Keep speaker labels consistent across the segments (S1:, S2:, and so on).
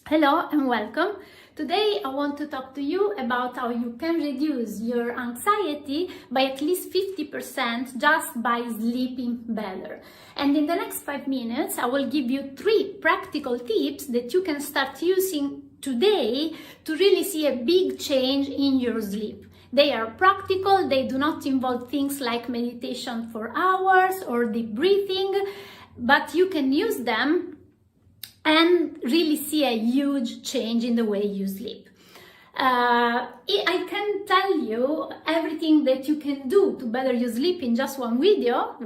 S1: Hello and welcome. Today I want to talk to you about how you can reduce your anxiety by at least 50% just by sleeping better. And in the next 5 minutes, I will give you 3 practical tips that you can start using today to really see a big change in your sleep. They are practical, they do not involve things like meditation for hours or deep breathing, but you can use them and really see a huge change in the way you sleep. I can tell you everything that you can do to better your sleep in just one video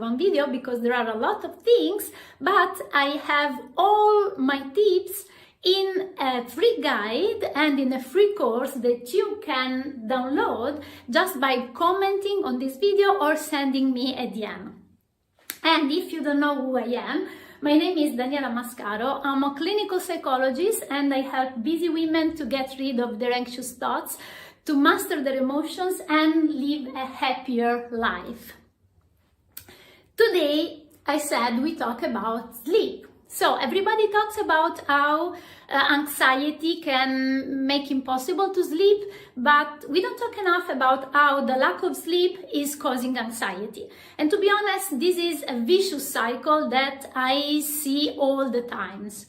S1: because there are a lot of things, but I have all my tips in a free guide and in a free course that you can download just by commenting on this video or sending me a DM. And if you don't know who I am, my name is Daniela Mascaro. I'm a clinical psychologist and I help busy women to get rid of their anxious thoughts, to master their emotions and live a happier life. Today, I said we talk about sleep. So everybody talks about how anxiety can make it impossible to sleep, but we don't talk enough about how the lack of sleep is causing anxiety. And to be honest, this is a vicious cycle that I see all the times.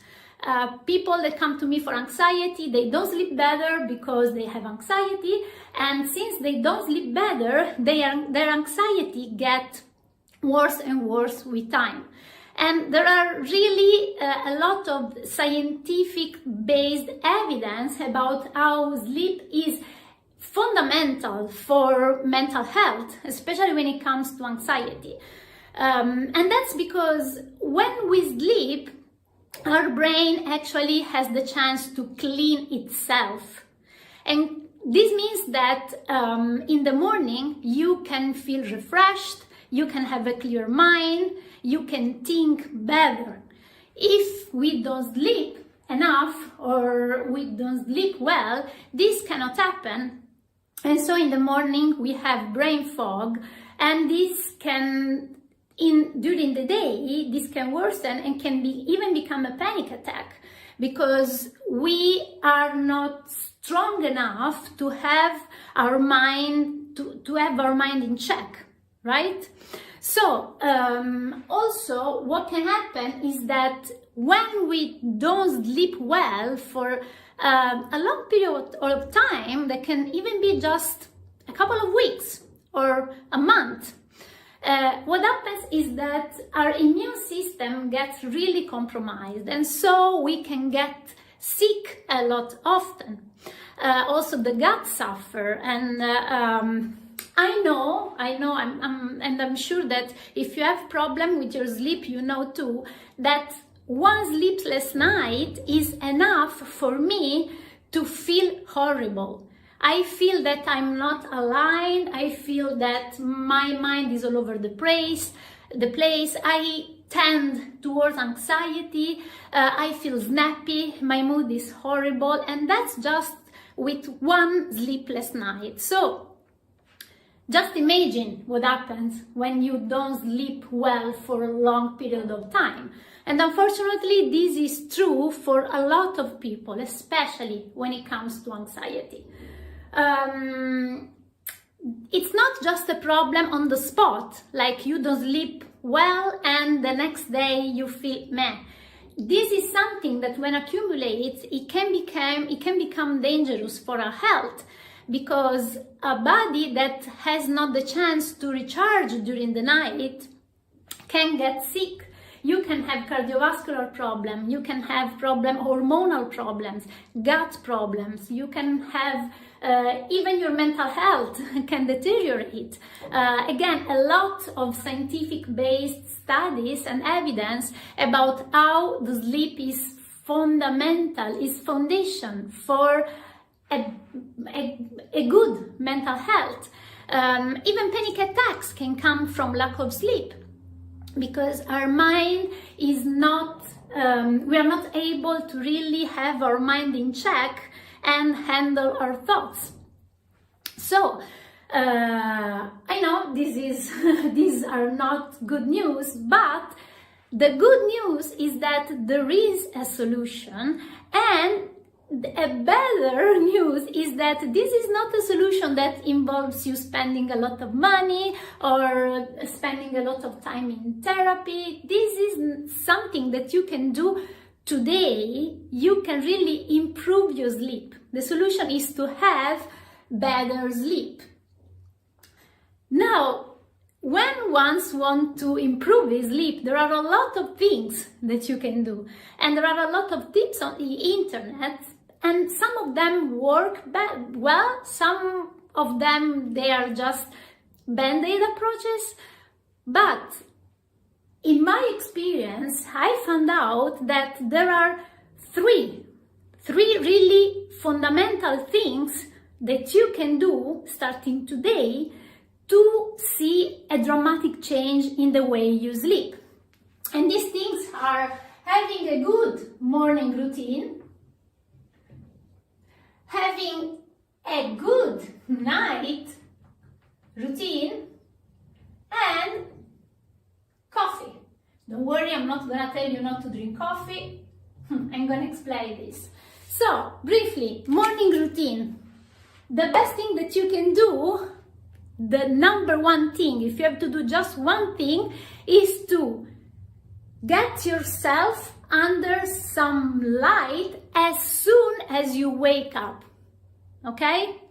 S1: People that come to me for anxiety, they don't sleep better because they have anxiety, and since they don't sleep better, their anxiety gets worse and worse with time. And there are really a lot of scientific based evidence about how sleep is fundamental for mental health, especially when it comes to anxiety. And that's because when we sleep, our brain actually has the chance to clean itself. And this means that in the morning, you can feel refreshed, you can have a clear mind, you can think better. If we don't sleep enough or we don't sleep well, this cannot happen. And so in the morning we have brain fog, and this can, during the day, this can worsen and can even become a panic attack because we are not strong enough to have our mind, to have our mind in check, right? So, also what can happen is that when we don't sleep well for a long period of time, that can even be just a couple of weeks or a month, what happens is that our immune system gets really compromised, and so we can get sick a lot often. Also the gut suffer, and I'm sure that if you have problem with your sleep, you know too, that one sleepless night is enough for me to feel horrible. I feel that I'm not aligned. I feel that my mind is all over the place. I tend towards anxiety. I feel snappy. My mood is horrible. And that's just with one sleepless night. So just imagine what happens when you don't sleep well for a long period of time. And unfortunately, this is true for a lot of people, especially when it comes to anxiety. It's not just a problem on the spot, like you don't sleep well and the next day you feel meh. This is something that when accumulates, it can become dangerous for our health, because a body that has not the chance to recharge during the night can get sick. You can have cardiovascular problems, you can have hormonal problems, gut problems, you can have even your mental health can deteriorate. Again, a lot of scientific based studies and evidence about how the sleep is fundamental, is foundation for a good mental health. Even panic attacks can come from lack of sleep, because our mind is not, we are not able to really have our mind in check and handle our thoughts. So, I know these are not good news, but the good news is that there is a solution, and a better news is that this is not a solution that involves you spending a lot of money or spending a lot of time in therapy. This is something that you can do today. You can really improve your sleep. The solution is to have better sleep. Now, when one wants to improve his sleep, there are a lot of things that you can do. And there are a lot of tips on the internet, and some of them work well, some of them, they are just band-aid approaches. But in my experience, I found out that there are three really fundamental things that you can do starting today to see a dramatic change in the way you sleep. And these things are having a good morning routine, having a good night routine, and coffee. Don't worry, I'm not gonna tell you not to drink coffee. I'm gonna explain this. So, briefly, morning routine. The best thing that you can do, the number one thing, if you have to do just one thing, is to get yourself under some light as soon as you wake up. Okay?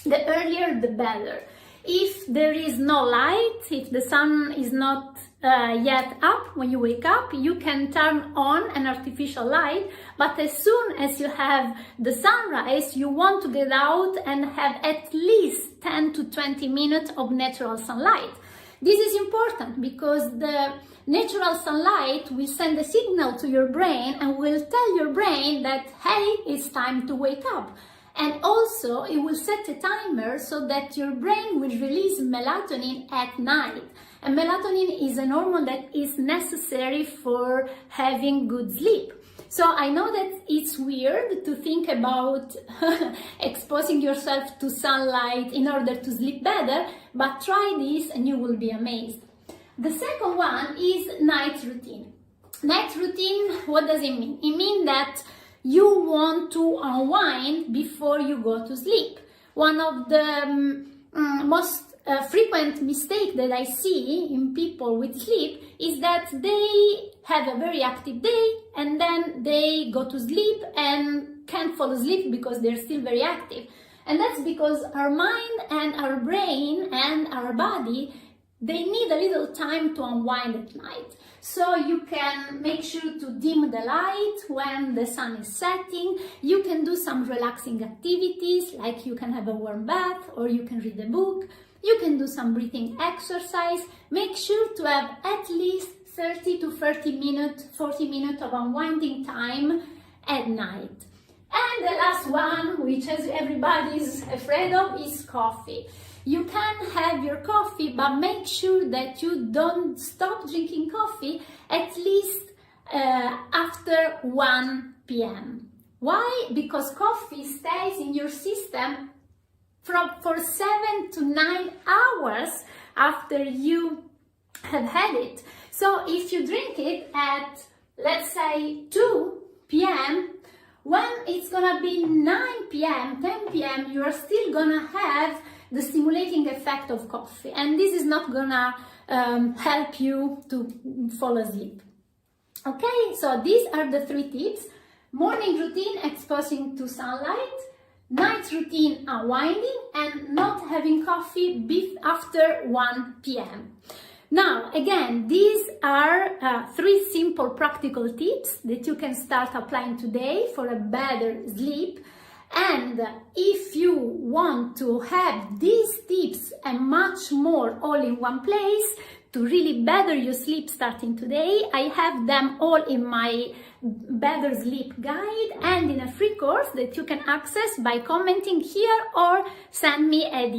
S1: The earlier the better. If there is no light, if the sun is not yet up when you wake up, you can turn on an artificial light, but as soon as you have the sunrise, you want to get out and have at least 10 to 20 minutes of natural sunlight. This is important because the natural sunlight will send a signal to your brain and will tell your brain that, hey, it's time to wake up. And also, it will set a timer so that your brain will release melatonin at night. And melatonin is a hormone that is necessary for having good sleep. So I know that it's weird to think about exposing yourself to sunlight in order to sleep better, but try this and you will be amazed. The second one is night routine. Night routine, what does it mean? It means that you want to unwind before you go to sleep. One of the most frequent mistake that I see in people with sleep is that they have a very active day and then they go to sleep and can't fall asleep because they're still very active. And that's because our mind and our brain and our body, they need a little time to unwind at night. So you can make sure to dim the light when the sun is setting. You can do some relaxing activities, like you can have a warm bath or you can read a book. You can do some breathing exercise. Make sure to have at least 30 to 40 minutes of unwinding time at night. And the last one, which everybody is afraid of, is coffee. You can have your coffee, but make sure that you don't stop drinking coffee at least after 1 p.m. Why? Because coffee stays in your system for 7 to 9 hours after you have had it. So if you drink it at, let's say, 2 p.m., when it's gonna be 9 p.m., 10 p.m., you are still gonna have the stimulating effect of coffee, and this is not gonna help you to fall asleep. Okay, so these are the 3 tips: morning routine, exposing to sunlight; night routine, unwinding; and not having coffee after 1 p.m. Now, again, these are 3 simple practical tips that you can start applying today for a better sleep. And if you want to have these tips and much more all in one place to really better your sleep starting today, I have them all in my Better Sleep Guide and in a free course that you can access by commenting here or send me a DM.